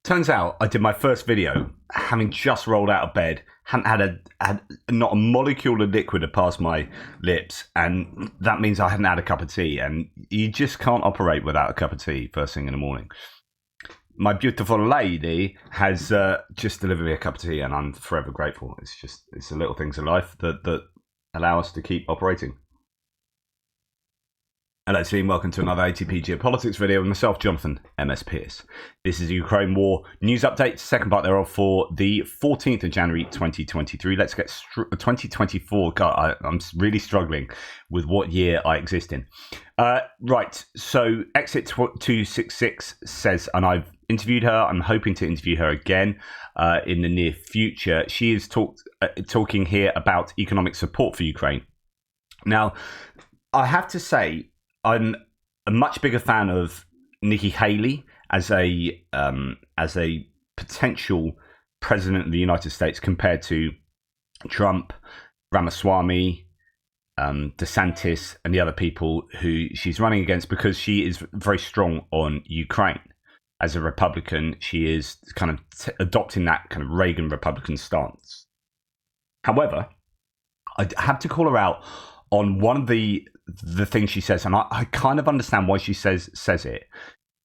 Turns out I did my first video having just rolled out of bed, hadn't had not a molecule of liquid had passed my lips, and that means I hadn't had a cup of tea, and you just can't operate without a cup of tea first thing in the morning. My beautiful lady has just delivered me a cup of tea, and I'm forever grateful. It's the little things in life that allow us to keep operating. Hello team, welcome to another ATP Geopolitics video with myself, Jonathan MS Pearce. This is a Ukraine War news update, second part thereof for the 14th of January 2023. Let's get 2024. God, I'm really struggling with what year I exist in. Right, so Exit 266 says, and I've interviewed her, I'm hoping to interview her again in the near future. She is talking here about economic support for Ukraine. Now, I have to say, I'm a much bigger fan of Nikki Haley as a potential president of the United States compared to Trump, Ramaswamy, DeSantis, and the other people who she's running against, because she is very strong on Ukraine. As a Republican, she is kind of adopting that kind of Reagan Republican stance. However, I have to call her out on one of the things she says, and I kind of understand why she says it.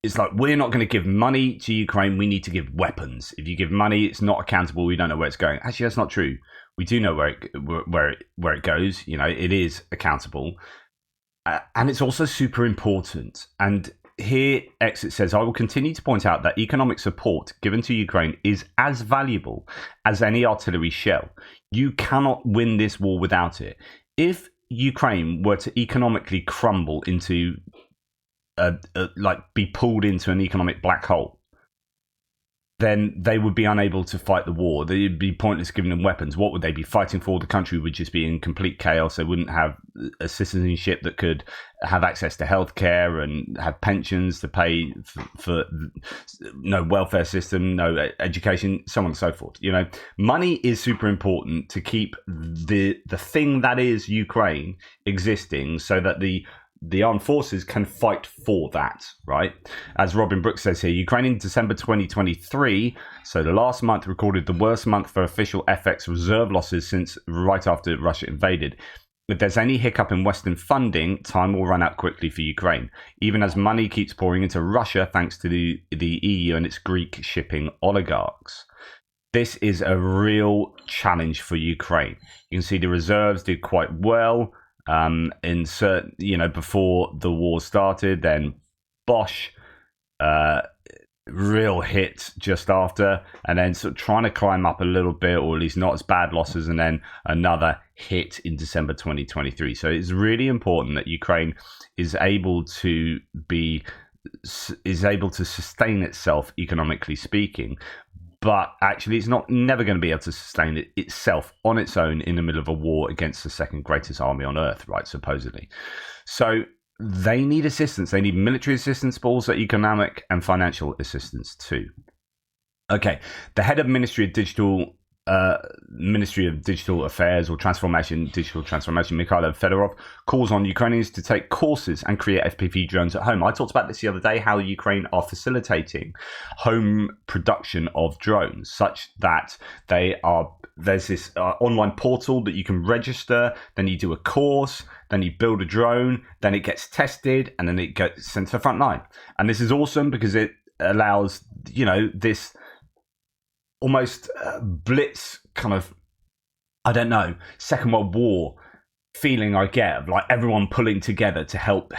It's like, we're not going to give money to Ukraine, we need to give weapons. If you give money, it's not accountable, we don't know where it's going. Actually, that's not true. We do know where it goes. You know, it is accountable. And it's also super important. And here, Exit says, I will continue to point out that economic support given to Ukraine is as valuable as any artillery shell. You cannot win this war without it. If Ukraine were to economically crumble into, be pulled into an economic black hole, then they would be unable to fight the war. It'd be pointless giving them weapons. What would they be fighting for? The country would just be in complete chaos. They wouldn't have a citizenship that could have access to healthcare and have pensions to pay for no welfare system, no education, so on and so forth. You know, money is super important to keep the thing that is Ukraine existing, so that the armed forces can fight for that, right? As Robin Brooks says here, Ukraine in December 2023, so the last month, recorded the worst month for official FX reserve losses since right after Russia invaded. If there's any hiccup in Western funding, time will run out quickly for Ukraine, even as money keeps pouring into Russia thanks to the EU and its Greek shipping oligarchs. This is a real challenge for Ukraine. You can see the reserves did quite well before the war started, then Bosch, real hit just after, and then sort of trying to climb up a little bit, or at least not as bad losses, and then another hit in December 2023. So it's really important that Ukraine is able to sustain itself economically speaking. But actually, it's never going to be able to sustain it itself on its own in the middle of a war against the second greatest army on earth, right, supposedly. So they need assistance. They need military assistance, but also economic and financial assistance too. Okay, the head of Ministry of Digital Affairs or Digital Transformation, Mikhailo Fedorov, calls on Ukrainians to take courses and create FPV drones at home. I talked about this the other day, how Ukraine are facilitating home production of drones, such that there's this online portal that you can register, then you do a course, then you build a drone, then it gets tested, and then it gets sent to the front line. And this is awesome because it allows, this almost blitz kind of, Second World War feeling I get of like everyone pulling together to help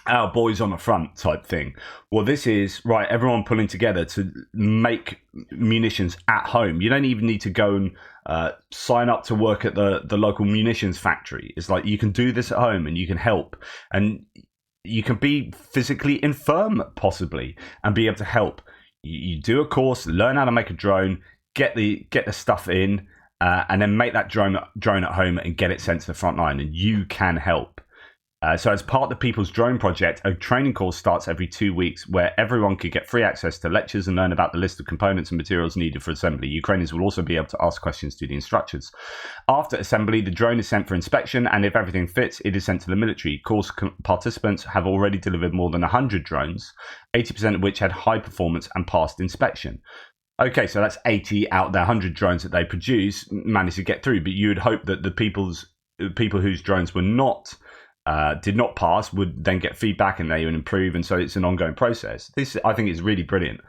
our boys on the front type thing. Well, this is, right, everyone pulling together to make munitions at home. You don't even need to go and sign up to work at the local munitions factory. It's like you can do this at home and you can help. And you can be physically infirm, possibly, and be able to help. You do a course, learn how to make a drone, get the stuff in, and then make that drone at home and get it sent to the front line, and you can help. So as part of the People's Drone Project, a training course starts every 2 weeks where everyone could get free access to lectures and learn about the list of components and materials needed for assembly. Ukrainians will also be able to ask questions to the instructors. After assembly, the drone is sent for inspection, and if everything fits, it is sent to the military. Course participants have already delivered more than 100 drones, 80% of which had high performance and passed inspection. Okay, so that's 80 out of the 100 drones that they produce managed to get through, but you would hope that the people whose drones were not did not pass would then get feedback and they would improve, and so it's an ongoing process. This, I think, is really brilliant,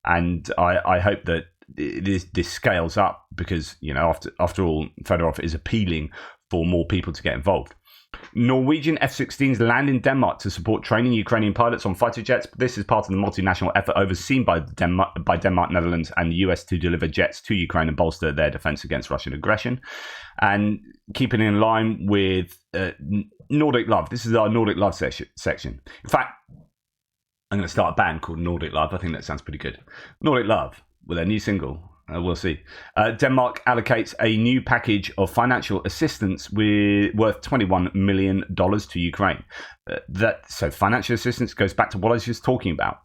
and I hope that this scales up because, you know, after all, Fedorov is appealing for more people to get involved. Norwegian F-16s land in Denmark to support training Ukrainian pilots on fighter jets. This is part of the multinational effort overseen by Denmark, Netherlands, and the US to deliver jets to Ukraine and bolster their defense against Russian aggression. And keeping in line with Nordic Love, this is our Nordic Love section. In fact, I'm going to start a band called Nordic Love. I think that sounds pretty good. Nordic Love with their new single. We'll see. Denmark allocates a new package of financial assistance worth $21 million to Ukraine. So financial assistance goes back to what I was just talking about.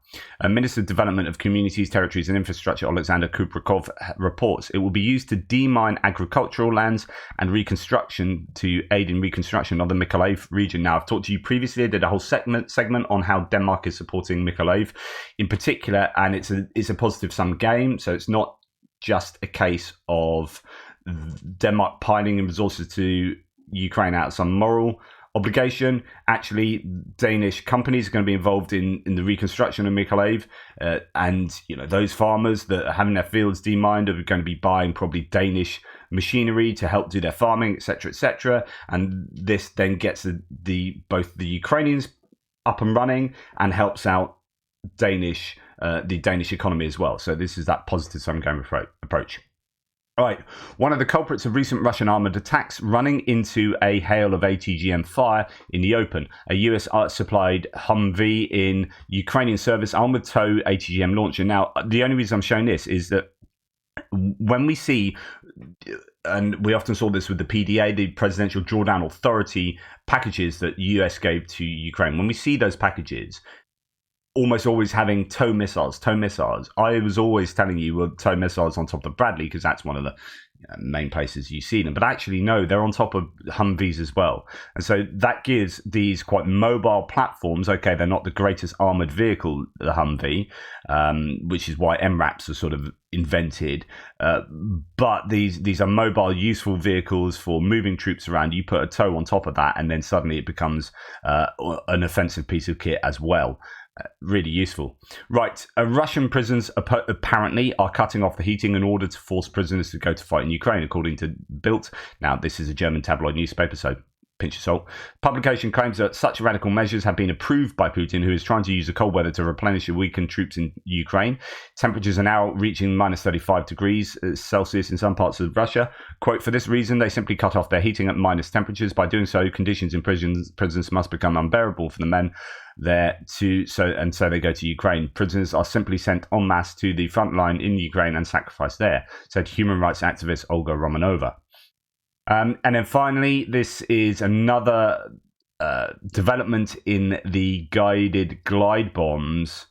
Minister of Development of Communities, Territories and Infrastructure, Alexander Kuprikov, reports it will be used to demine agricultural lands and reconstruction to aid in reconstruction of the Mykolaiv region. Now, I've talked to you previously. I did a whole segment on how Denmark is supporting Mykolaiv in particular, and it's a positive sum game. So it's not just a case of Denmark piling in resources to Ukraine out of some moral obligation. Actually, Danish companies are going to be involved in the reconstruction of Mykolaiv, and you know, those farmers that are having their fields demined are going to be buying probably Danish machinery to help do their farming, etc., etc. And this then gets both the Ukrainians up and running and helps out the Danish economy as well. So this is that positive sum game approach. All right, one of the culprits of recent Russian armoured attacks running into a hail of ATGM fire in the open. A US-supplied Humvee in Ukrainian service armed with tow ATGM launcher. Now, the only reason I'm showing this is that when we see, and we often saw this with the PDA, the Presidential Drawdown Authority packages that the US gave to Ukraine, when we see those packages, almost always having tow missiles. I was always telling you were tow missiles on top of Bradley because that's one of the main places you see them. But actually, no, they're on top of Humvees as well. And so that gives these quite mobile platforms. Okay, they're not the greatest armored vehicle, the Humvee, which is why MRAPs are sort of invented. But these are mobile, useful vehicles for moving troops around. You put a tow on top of that, and then suddenly it becomes an offensive piece of kit as well. Really useful. Right, Russian prisons apparently are cutting off the heating in order to force prisoners to go to fight in Ukraine, according to Bild. Now, this is a German tabloid newspaper, so pinch of salt. Publication claims that such radical measures have been approved by Putin, who is trying to use the cold weather to replenish the weakened troops in Ukraine. Temperatures are now reaching minus 35 degrees Celsius in some parts of Russia. Quote, for this reason, they simply cut off their heating at minus temperatures. By doing so, conditions in prisons must become unbearable for the men there so they go to Ukraine. Prisoners are simply sent en masse to the front line in Ukraine and sacrificed there, said human rights activist Olga Romanova. And then finally, this is another development in the guided glide bombs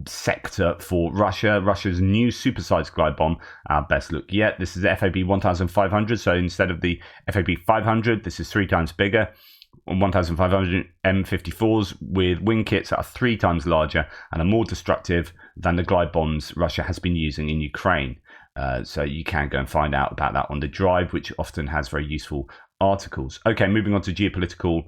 sector for Russia. Russia's new supersized glide bomb, our best look yet. This is the FAB 1500. So instead of the FAB 500, this is 3 times bigger. 1,500 M54s with wing kits that are 3 times larger and are more destructive than the glide bombs Russia has been using in Ukraine. So you can go and find out about that on the Drive, which often has very useful articles. Okay, moving on to geopolitical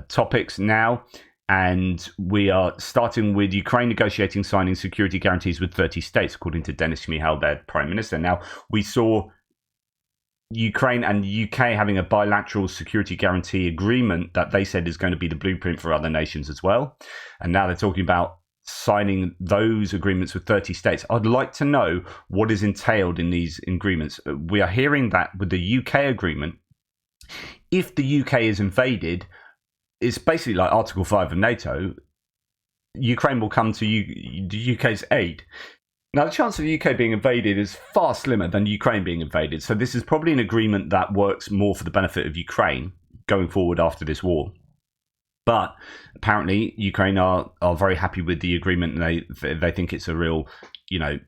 topics now. And we are starting with Ukraine negotiating signing security guarantees with 30 states, according to Denis Shmyhal, their prime minister. Now, we saw Ukraine and the UK having a bilateral security guarantee agreement that they said is going to be the blueprint for other nations as well. And now they're talking about signing those agreements with 30 states. I'd like to know what is entailed in these agreements. We are hearing that with the UK agreement, if the UK is invaded, it's basically like Article 5 of NATO. Ukraine will come to the UK's aid. Now, the chance of the UK being invaded is far slimmer than Ukraine being invaded. So this is probably an agreement that works more for the benefit of Ukraine going forward after this war. But apparently, Ukraine are very happy with the agreement, and they think it's a real, a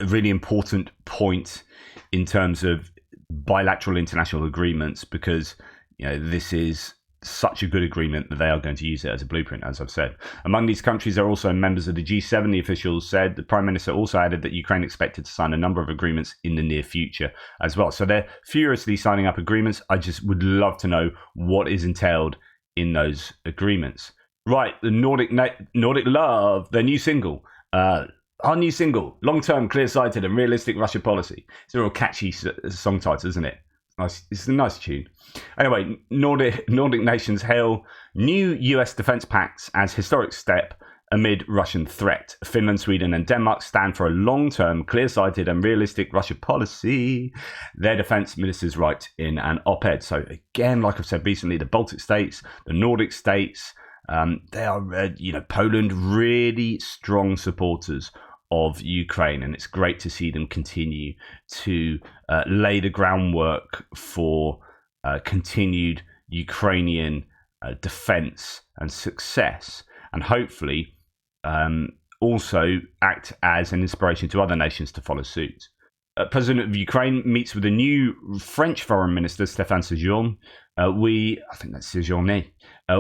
really important point in terms of bilateral international agreements, because this is such a good agreement that they are going to use it as a blueprint, as I've said. Among these countries are also members of the G7, the officials said. The Prime Minister also added that Ukraine expected to sign a number of agreements in the near future as well. So they're furiously signing up agreements. I just would love to know what is entailed in those agreements. Right, the Nordic Love, their new single. Our new single, long-term, clear-sighted and realistic Russia policy. It's a real catchy song title, isn't it? Nice. It's a nice tune. Anyway, Nordic nations hail new US defense pacts as historic step amid Russian threat. Finland, Sweden and Denmark stand for a long-term, clear-sighted and realistic Russia policy, their defense ministers write in an op-ed. So again, like I've said recently, the Baltic states, the Nordic states, they are, Poland, really strong supporters of Ukraine, and it's great to see them continue to lay the groundwork for continued Ukrainian defense and success, and hopefully also act as an inspiration to other nations to follow suit. President of Ukraine meets with the new French Foreign Minister, Stéphane Séjourné. I think that's Séjourné.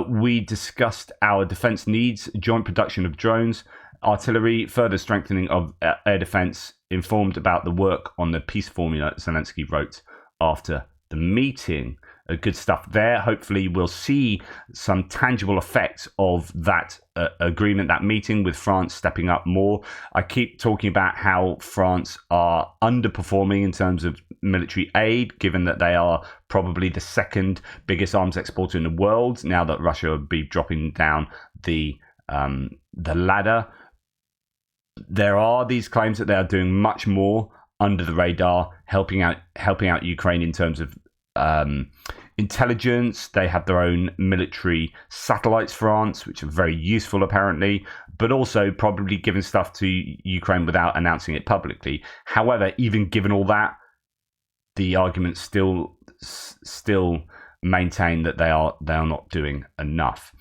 We discussed our defense needs, joint production of drones, artillery, further strengthening of air defense, informed about the work on the peace formula, Zelensky wrote after the meeting. Good stuff there. Hopefully we'll see some tangible effects of that agreement, that meeting, with France stepping up more. I keep talking about how France are underperforming in terms of military aid, given that they are probably the second biggest arms exporter in the world, now that Russia will be dropping down the ladder. There are these claims that they are doing much more under the radar, helping out Ukraine in terms of intelligence. They have their own military satellites, France, which are very useful apparently, but also probably giving stuff to Ukraine without announcing it publicly. However, even given all that, the arguments still maintain that they are not doing enough.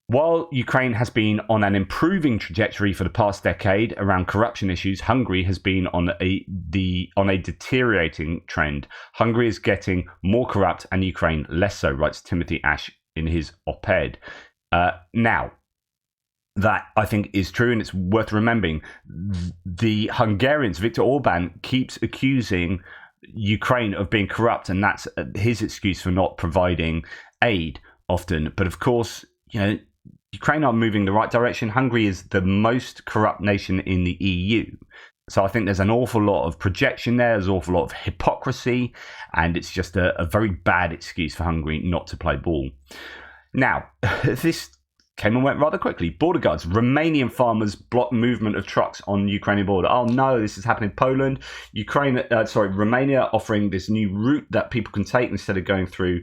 While Ukraine has been on an improving trajectory for the past decade around corruption issues, Hungary has been on a deteriorating trend. Hungary is getting more corrupt and Ukraine less so, writes Timothy Ash in his op-ed. Now, that I think is true, and it's worth remembering. The Hungarians, Viktor Orban, keeps accusing Ukraine of being corrupt, and that's his excuse for not providing aid often. But of course, Ukraine are moving the right direction. Hungary is the most corrupt nation in the EU. So I think there's an awful lot of projection there. There's an awful lot of hypocrisy. And it's just a very bad excuse for Hungary not to play ball. Now, this came and went rather quickly. Border guards. Romanian farmers block movement of trucks on Ukrainian border. Oh no, this is happening in Poland. Romania offering this new route that people can take instead of going through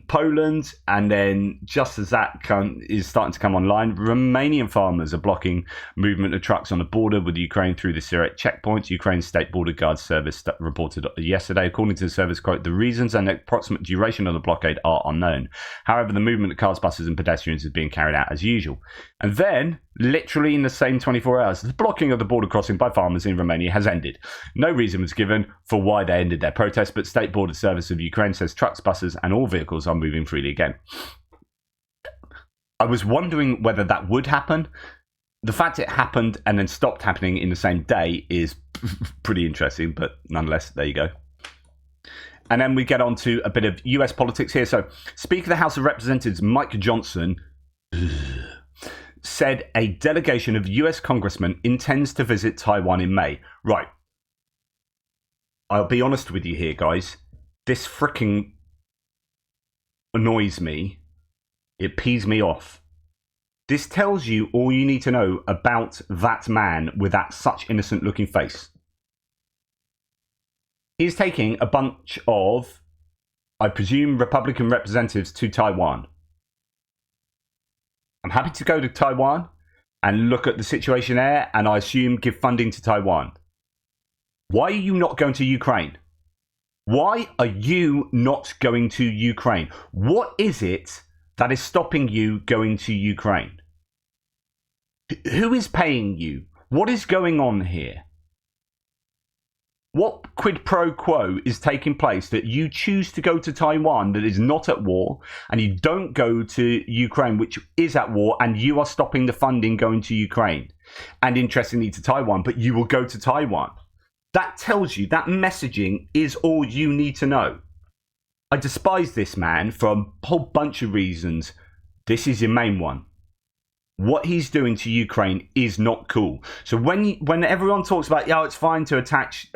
Poland, and then just as that is starting to come online, Romanian farmers are blocking movement of trucks on the border with Ukraine through the Siret checkpoints. Ukraine's State Border Guard Service reported yesterday. According to the service, quote, the reasons and the approximate duration of the blockade are unknown. However, the movement of cars, buses and pedestrians is being carried out as usual. And then, literally in the same 24 hours, the blocking of the border crossing by farmers in Romania has ended. No reason was given for why they ended their protest, but State Border Service of Ukraine says trucks, buses and all vehicles are moving freely again. I was wondering whether that would happen. The fact it happened and then stopped happening in the same day is pretty interesting, but nonetheless, there you go. And then we get on to a bit of US politics here. So, Speaker of the House of Representatives Mike Johnson said a delegation of US congressmen intends to visit Taiwan in May. Right. I'll be honest with you here, guys. This freaking annoys me. It pees me off. This tells you all you need to know about that man with that such innocent looking face. He's taking a bunch of, I presume, Republican representatives to Taiwan. I'm happy to go to Taiwan and look at the situation there, and I assume give funding to Taiwan. Why are you not going to Ukraine? Why are you not going to Ukraine? What is it that is stopping you going to Ukraine? Who is paying you? What is going on here? What quid pro quo is taking place that you choose to go to Taiwan that is not at war, and you don't go to Ukraine, which is at war, and you are stopping the funding going to Ukraine, and interestingly to Taiwan, but you will go to Taiwan? That tells you, that messaging is all you need to know. I despise this man for a whole bunch of reasons. This is your main one. What he's doing to Ukraine is not cool. So when everyone talks about, it's fine to attach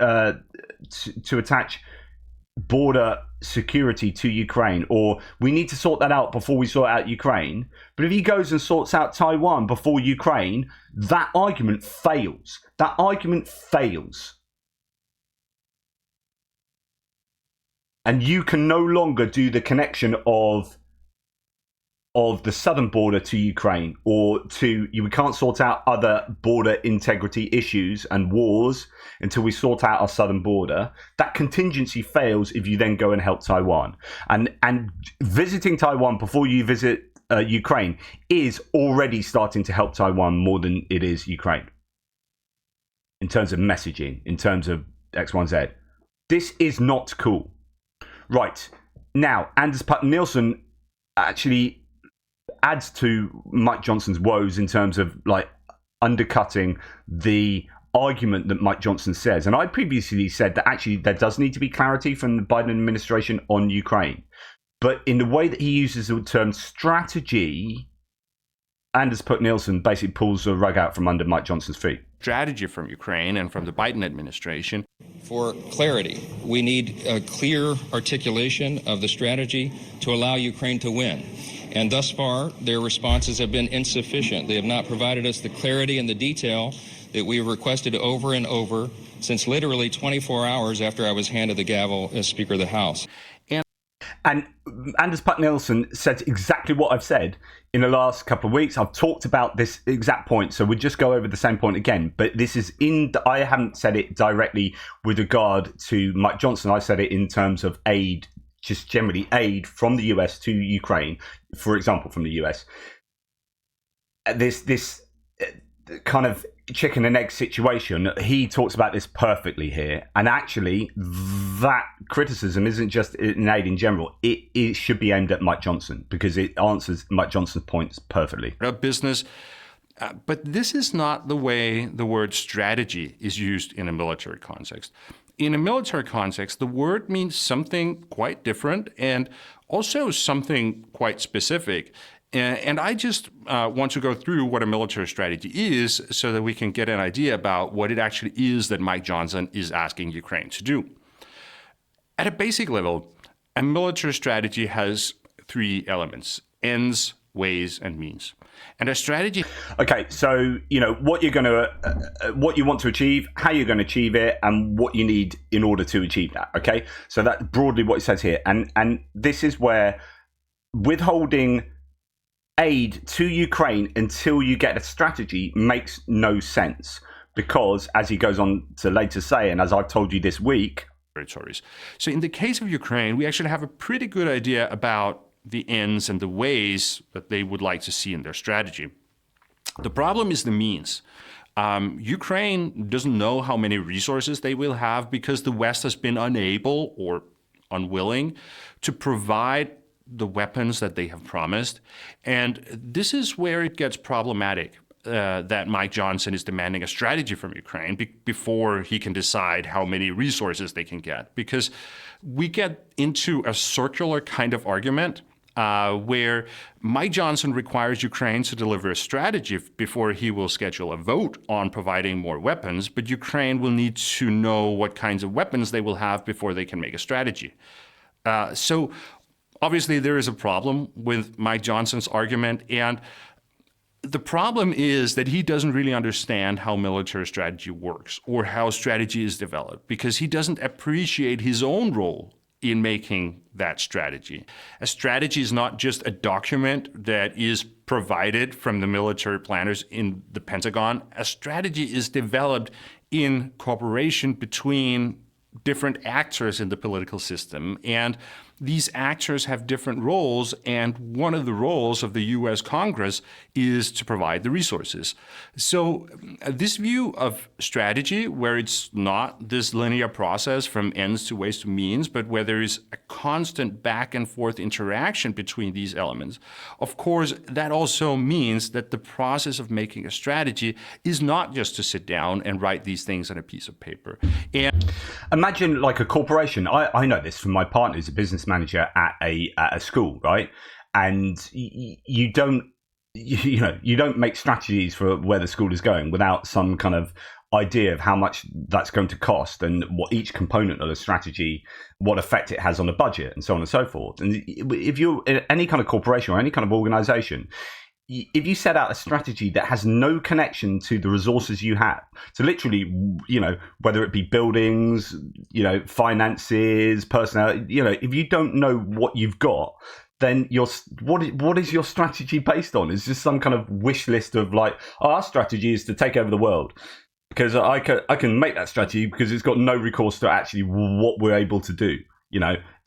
border security to Ukraine, or we need to sort that out before we sort out Ukraine. But if he goes and sorts out Taiwan before Ukraine, that argument fails. That argument fails. And you can no longer do the connection of the southern border to Ukraine, or we can't sort out other border integrity issues and wars until we sort out our southern border. That contingency fails if you then go and help Taiwan. And visiting Taiwan before you visit Ukraine is already starting to help Taiwan more than it is Ukraine. In terms of messaging, in terms of X, Y, and Z. This is not cool. Right. Now, Anders Nielsen actually adds to Mike Johnson's woes in terms of like undercutting the argument that Mike Johnson says. And I previously said that actually there does need to be clarity from the Biden administration on Ukraine. But in the way that he uses the term strategy, Anders Nielsen basically pulls the rug out from under Mike Johnson's feet. Strategy from Ukraine and from the Biden administration. For clarity, we need a clear articulation of the strategy to allow Ukraine to win. And thus far, their responses have been insufficient. They have not provided us the clarity and the detail that we have requested over and over since literally 24 hours after I was handed the gavel as Speaker of the House. And Anders Nielsen said exactly what I've said in the last couple of weeks. I've talked about this exact point, so we'll just go over the same point again. But this is I haven't said it directly with regard to Mike Johnson. I said it in terms of aid, just generally aid from the US to Ukraine, for example, from the US. This kind of chicken and egg situation, he talks about this perfectly here. And actually, that criticism isn't just in aid in general. It should be aimed at Mike Johnson because it answers Mike Johnson's points perfectly. Business. But this is not the way the word strategy is used in a military context. In a military context, the word means something quite different and also something quite specific. And I just want to go through what a military strategy is so that we can get an idea about what it actually is that Mike Johnson is asking Ukraine to do. At a basic level, a military strategy has three elements: ends, ways, and means. And a strategy. Okay, so what what you want to achieve, how you're going to achieve it, and what you need in order to achieve that. Okay, so that's broadly what it says here, and this is where withholding aid to Ukraine until you get a strategy makes no sense, because as he goes on to later say, and as I've told you this week, territories. So in the case of Ukraine, we actually have a pretty good idea about the ends and the ways that they would like to see in their strategy. The problem is the means. Ukraine doesn't know how many resources they will have because the West has been unable or unwilling to provide the weapons that they have promised. And this is where it gets problematic, that Mike Johnson is demanding a strategy from Ukraine before he can decide how many resources they can get. Because we get into a circular kind of argument where Mike Johnson requires Ukraine to deliver a strategy before he will schedule a vote on providing more weapons, but Ukraine will need to know what kinds of weapons they will have before they can make a strategy. So obviously there is a problem with Mike Johnson's argument, and the problem is that he doesn't really understand how military strategy works or how strategy is developed, because he doesn't appreciate his own role in making that strategy. A strategy is not just a document that is provided from the military planners in the Pentagon. A strategy is developed in cooperation between different actors in the political system, and these actors have different roles, and one of the roles of the U.S. Congress is to provide the resources. So this view of strategy, where it's not this linear process from ends to ways to means, but where there is a constant back and forth interaction between these elements, of course, that also means that the process of making a strategy is not just to sit down and write these things on a piece of paper. And imagine like a corporation. I know this from my partner who's a business manager at a school, right? And you don't make strategies for where the school is going without some kind of idea of how much that's going to cost and what each component of the strategy, what effect it has on the budget, and so on and so forth. And if you're in any kind of corporation or any kind of organization, if you set out a strategy that has no connection to the resources you have, so literally, whether it be buildings, finances, personnel, if you don't know what you've got, then what is your strategy based on? It's just some kind of wish list of like, our strategy is to take over the world. Because I can make that strategy because it's got no recourse to actually what we're able to do.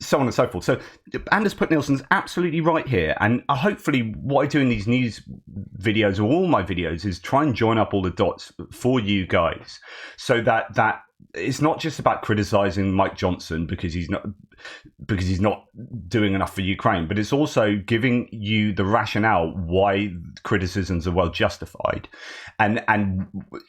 So on and so forth. So Anders Put-Nielsen's absolutely right here. And hopefully what I do in these news videos, or all my videos, is try and join up all the dots for you guys so that it's not just about criticizing Mike Johnson because he's not doing enough for Ukraine, but it's also giving you the rationale why criticisms are well justified, and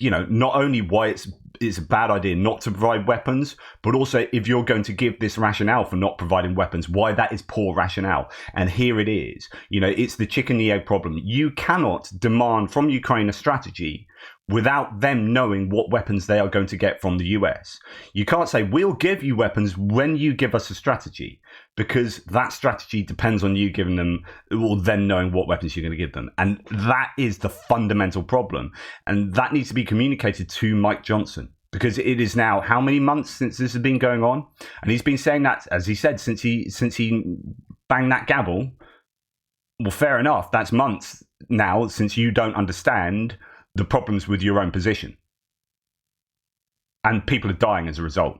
not only why it's a bad idea not to provide weapons, but also if you're going to give this rationale for not providing weapons, why that is poor rationale. And here it is. It's the chicken and the egg problem. You cannot demand from Ukraine a strategy without them knowing what weapons they are going to get from the US. You can't say, we'll give you weapons when you give us a strategy, because that strategy depends on you giving them, or them knowing what weapons you're going to give them. And that is the fundamental problem. And that needs to be communicated to Mike Johnson, because it is now how many months since this has been going on? And he's been saying that, as he said, since he banged that gavel. Well, fair enough. That's months now since you don't understand the problems with your own position. And people are dying as a result.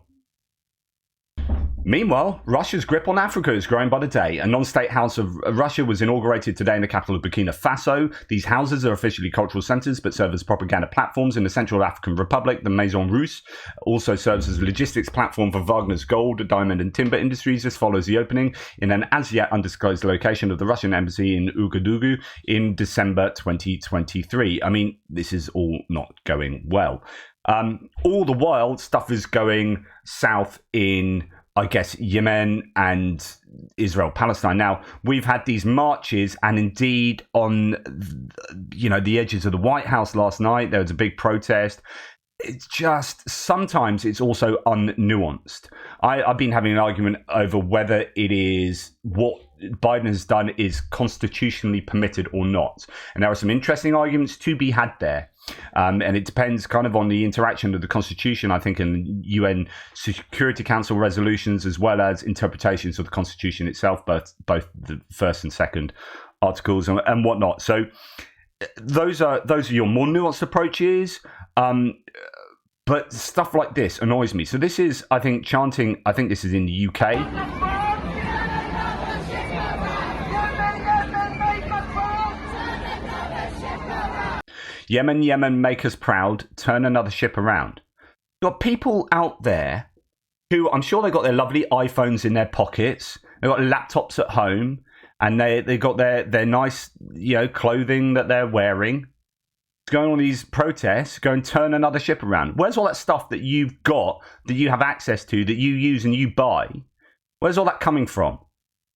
Meanwhile, Russia's grip on Africa is growing by the day. A non-state house of Russia was inaugurated today in the capital of Burkina Faso. These houses are officially cultural centers, but serve as propaganda platforms in the Central African Republic. The Maison Russe also serves as a logistics platform for Wagner's gold, diamond and timber industries. This follows the opening in an as-yet undisclosed location of the Russian embassy in Ouagadougou in December 2023. I mean, this is all not going well. All the while, stuff is going south in, I guess, Yemen and Israel, Palestine. Now, we've had these marches, and indeed on, the edges of the White House last night, there was a big protest. It's just, sometimes it's also unnuanced. I've been having an argument over whether it is what Biden has done is constitutionally permitted or not. And there are some interesting arguments to be had there. And it depends kind of on the interaction of the Constitution, I think, and UN Security Council resolutions, as well as interpretations of the Constitution itself, both the first and second articles and whatnot. So those are your more nuanced approaches. But stuff like this annoys me. So this is, I think, chanting. I think this is in the UK. Yemen, Yemen, make us proud, turn another ship around. You've got people out there who, I'm sure they've got their lovely iPhones in their pockets, they've got laptops at home, and they've got their nice, clothing that they're wearing, going on these protests, go and turn another ship around. Where's all that stuff that you've got, that you have access to, that you use and you buy? Where's all that coming from?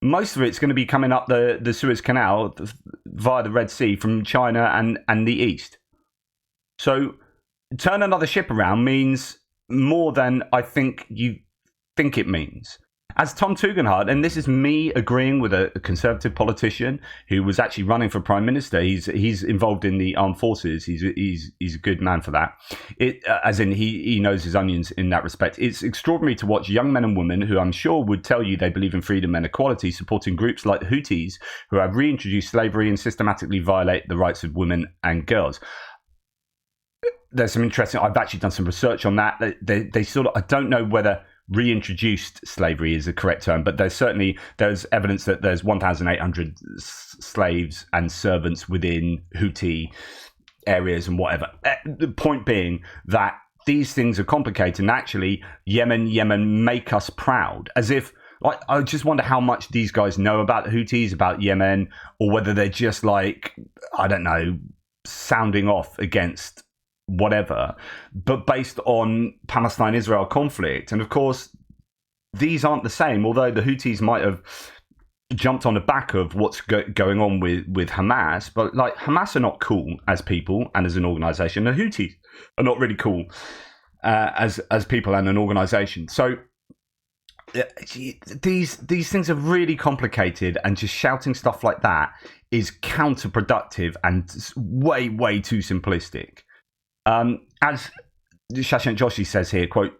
Most of it's going to be coming up the Suez Canal via the Red Sea from China and the East. So turn another ship around means more than I think you think it means. As Tom Tugendhat, and this is me agreeing with a conservative politician who was actually running for prime minister. He's involved in the armed forces. He's a good man for that. As in he knows his onions in that respect. It's extraordinary to watch young men and women who I'm sure would tell you they believe in freedom and equality, supporting groups like the Houthis who have reintroduced slavery and systematically violate the rights of women and girls. There's some interesting. I've actually done some research on that. They sort of. I don't know whether reintroduced slavery is the correct term, but there's evidence that there's 1,800 slaves and servants within Houthi areas and whatever. The point being that these things are complicated, and actually Yemen make us proud, as if, like, I just wonder how much these guys know about the Houthis, about Yemen, or whether they're just like, I don't know, sounding off against whatever, but based on Palestine-Israel conflict. And of course, these aren't the same, although the Houthis might have jumped on the back of what's going on with Hamas, but like, Hamas are not cool as people and as an organization. The Houthis are not really cool as people and an organization. So these things are really complicated, and just shouting stuff like that is counterproductive and way too simplistic. As Shashank Joshi says here, quote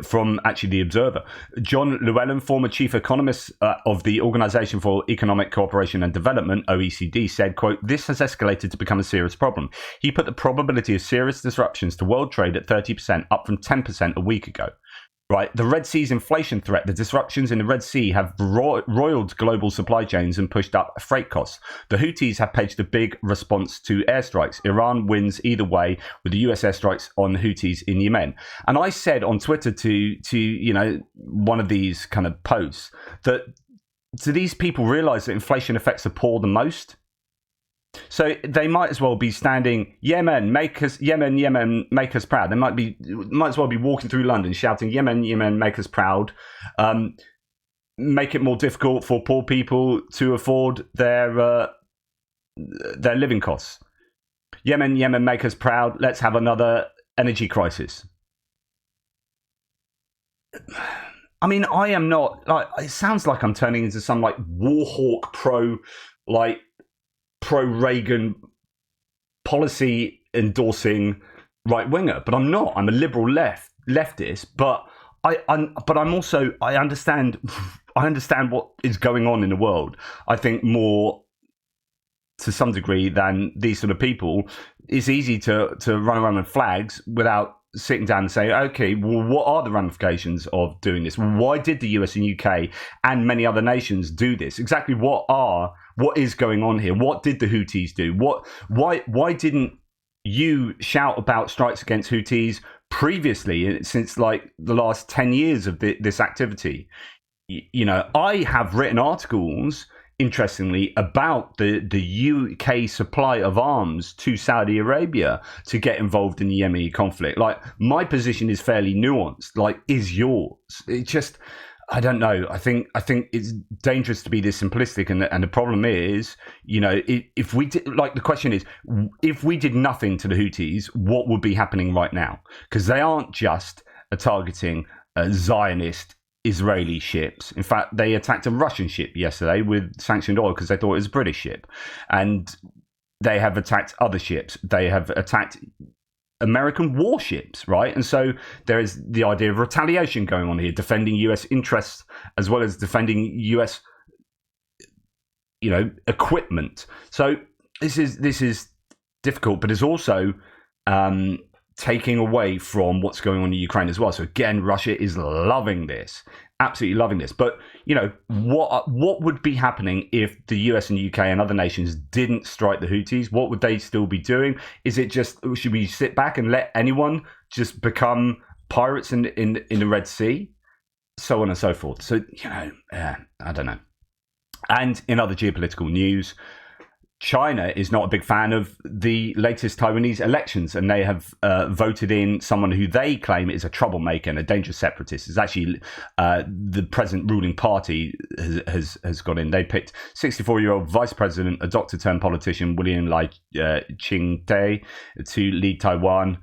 from actually The Observer, John Llewellyn, former chief economist of the Organization for Economic Cooperation and Development, OECD, said, quote, this has escalated to become a serious problem. He put the probability of serious disruptions to world trade at 30%, up from 10% a week ago. Right, the Red Sea's inflation threat, the disruptions in the Red Sea have roiled global supply chains and pushed up freight costs. The Houthis have paged a big response to airstrikes. Iran wins either way with the US airstrikes on Houthis in Yemen. And I said on Twitter to one of these kind of posts that, do these people realize that inflation affects the poor the most? So they might as well be standing, Yemen, make us proud. They might as well be walking through London shouting, Yemen, make us proud. Make it more difficult for poor people to afford their living costs. Yemen, make us proud. Let's have another energy crisis. I mean, I am not, like, it sounds like I'm turning into some like war hawk pro-Reagan policy endorsing right winger, but I'm not. I'm a liberal leftist, but I understand what is going on in the world. I think more to some degree than these sort of people. It's easy to run around with flags without sitting down and say, okay, well, what are the ramifications of doing this? Why did the US and UK and many other nations do this? Exactly what is going on here? What did the Houthis do? Why didn't you shout about strikes against Houthis previously, since like the last 10 years of this activity? I have written articles, interestingly, about the UK supply of arms to Saudi Arabia to get involved in the Yemeni conflict. Like, my position is fairly nuanced. Like, is yours? It just, I don't know. I think it's dangerous to be this simplistic, and the problem is, if we did, like, the question is, if we did nothing to the Houthis, what would be happening right now? Because they aren't just targeting Zionist Israeli ships. In fact, they attacked a Russian ship yesterday with sanctioned oil because they thought it was a British ship. And they have attacked other ships. They have attacked American warships, right? And so there is the idea of retaliation going on here, defending US interests as well as defending US, equipment. So this is difficult, but it's also taking away from what's going on in Ukraine as well. So again, Russia is loving this, absolutely loving this. But what would be happening if the US and UK and other nations didn't strike the Houthis? What would they still be doing? Is it just, should we sit back and let anyone just become pirates in the Red Sea? So on and so forth. So I don't know. And in other geopolitical news, China is not a big fan of the latest Taiwanese elections, and they have voted in someone who they claim is a troublemaker and a dangerous separatist. It's actually the present ruling party has got in. They picked 64-year-old vice president, a doctor-turned-politician, William Lai Ching-te, to lead Taiwan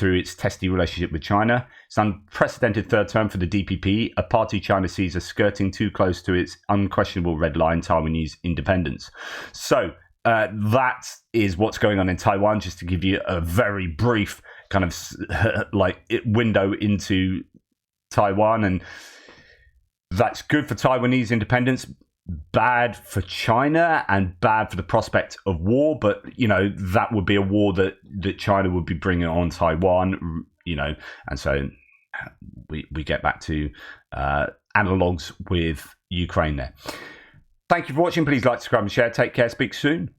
through its testy relationship with China. It's an unprecedented third term for the DPP, a party China sees as skirting too close to its unquestionable red line, Taiwanese independence. So that is what's going on in Taiwan, just to give you a very brief kind of window into Taiwan. And that's good for Taiwanese independence, bad for China, and bad for the prospect of war. But, that would be a war that China would be bringing on Taiwan, and so we get back to analogues with Ukraine there. Thank you for watching. Please like, subscribe and share. Take care. Speak soon.